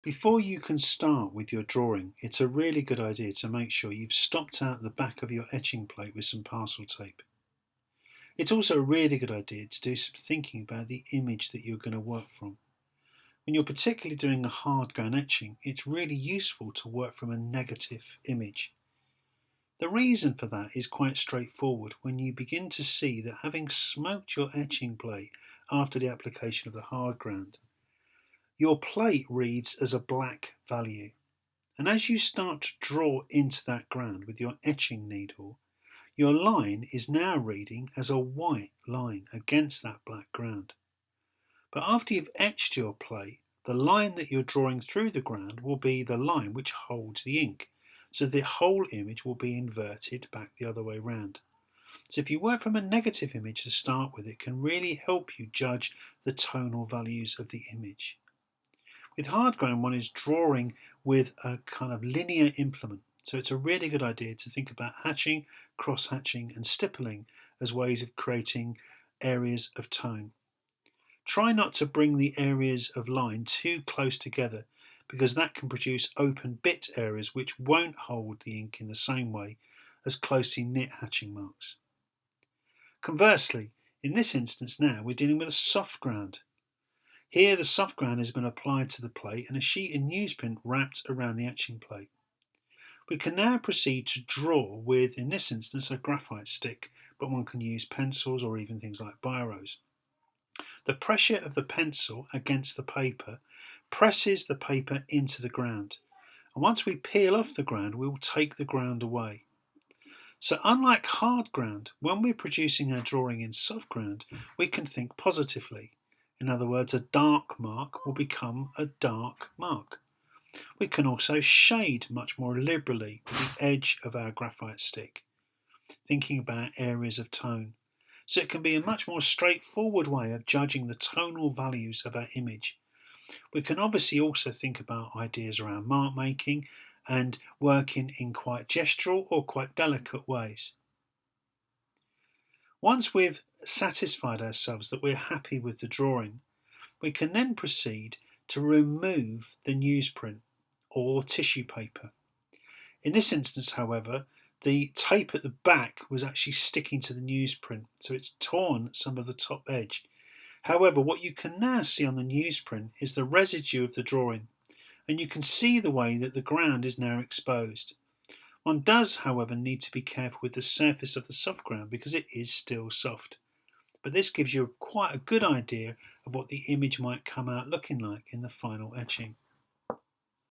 Before you can start with your drawing, it's a really good idea to make sure you've stopped out the back of your etching plate with some parcel tape. It's also a really good idea to do some thinking about the image that you're going to work from. When you're particularly doing a hard grain etching, it's really useful to work from a negative image. The reason for that is quite straightforward when you begin to see that having smoked your etching plate after the application of the hard ground, your plate reads as a black value. And as you start to draw into that ground with your etching needle, your line is now reading as a white line against that black ground. But after you've etched your plate, the line that you're drawing through the ground will be the line which holds the ink. So the whole image will be inverted back the other way round. So if you work from a negative image to start with, it can really help you judge the tonal values of the image. With hard grain, one is drawing with a kind of linear implement. So it's a really good idea to think about hatching, cross-hatching and stippling as ways of creating areas of tone. Try not to bring the areas of line too close together because that can produce open bit areas which won't hold the ink in the same way as closely knit hatching marks. Conversely, in this instance now we're dealing with a soft ground. Here the soft ground has been applied to the plate and a sheet of newsprint wrapped around the etching plate. We can now proceed to draw with, in this instance, a graphite stick, but one can use pencils or even things like biros. The pressure of the pencil against the paper presses the paper into the ground, and once we peel off the ground, we will take the ground away. So unlike hard ground, when we're producing our drawing in soft ground, we can think positively. In other words, a dark mark will become a dark mark. We can also shade much more liberally with the edge of our graphite stick, thinking about areas of tone. So it can be a much more straightforward way of judging the tonal values of our image. We can obviously also think about ideas around mark making and working in quite gestural or quite delicate ways. Once we've satisfied ourselves that we're happy with the drawing, we can then proceed to remove the newsprint or tissue paper. In this instance, however, the tape at the back was actually sticking to the newsprint, so it's torn some of the top edge. However, what you can now see on the newsprint is the residue of the drawing, and you can see the way that the ground is now exposed. One does, however, need to be careful with the surface of the soft ground because it is still soft. But this gives you quite a good idea of what the image might come out looking like in the final etching.